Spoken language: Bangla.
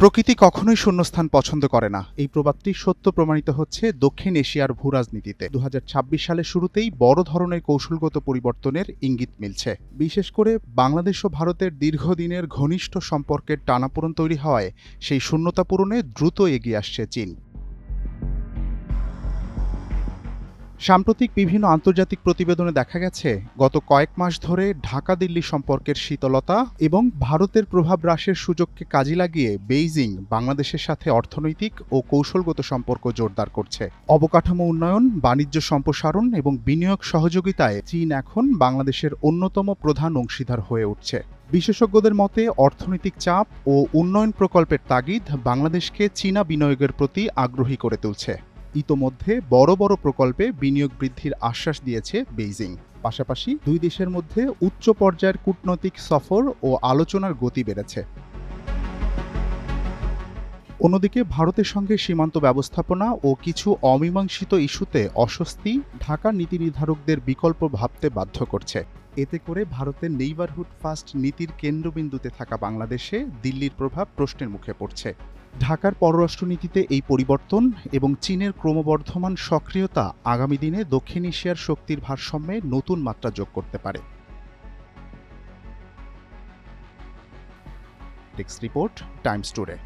প্রকৃতি কখনোই শূন্যস্থান পছন্দ করে না, এই প্রবাদটি সত্য প্রমাণিত হচ্ছে দক্ষিণ এশিয়ার ভূরাজনীতিতে। ২০২৬ সালের শুরুতেই বড় ধরনের কৌশলগত পরিবর্তনের ইঙ্গিত মিলছে। বিশেষ করে বাংলাদেশ ও ভারতের দীর্ঘদিনের ঘনিষ্ঠ সম্পর্কের টানাপোড়েন তৈরি হওয়ায় সেই শূন্যতা পূরণে দ্রুত এগিয়ে আসছে চীন। সাম্প্রতিক বিভিন্ন আন্তর্জাতিক প্রতিবেদনে দেখা গেছে, গত কয়েক মাস ধরে ঢাকা দিল্লি সম্পর্কের শীতলতা এবং ভারতের প্রভাব হ্রাসের সুযোগকে কাজে লাগিয়ে বেইজিং বাংলাদেশের সাথে অর্থনৈতিক ও কৌশলগত সম্পর্ক জোরদার করছে। অবকাঠামো উন্নয়ন, বাণিজ্য সম্প্রসারণ এবং বিনিয়োগ সহযোগিতায় চীন এখন বাংলাদেশের অন্যতম প্রধান অংশীদার হয়ে উঠছে। বিশেষজ্ঞদের মতে অর্থনৈতিক চাপ ও উন্নয়ন প্রকল্পের তাগিদ বাংলাদেশকে চীনা বিনিয়োগের প্রতি আগ্রহী করে তুলছে। ইতোমধ্যে বড় বড় প্রকল্পে বিনিয়োগ বৃদ্ধির আশ্বাস দিয়েছে বেইজিং। পাশাপাশি দুই দেশের মধ্যে উচ্চ পর্যায়ের কূটনৈতিক সফর ও আলোচনার গতি বেড়েছে। অন্যদিকে ভারতের সঙ্গে সীমান্ত ব্যবস্থাপনা ও কিছু অমীমাংসিত ইস্যুতে অস্বস্তি ঢাকার নীতি নির্ধারকদের বিকল্প ভাবতে বাধ্য করছে। এতে করে ভারতের নেইবারহুড ফার্স্ট নীতির কেন্দ্রবিন্দুতে থাকা বাংলাদেশে দিল্লির প্রভাব প্রশ্নের মুখে পড়ছে। ঢাকার পররাষ্ট্রনীতিতে এই পরিবর্তন এবং চীনের ক্রমবর্ধমান সক্রিয়তা আগামী দিনে দক্ষিণ এশিয়ার শক্তির ভারসাম্যে নতুন মাত্রা যোগ করতে পারে। Text report, Times today.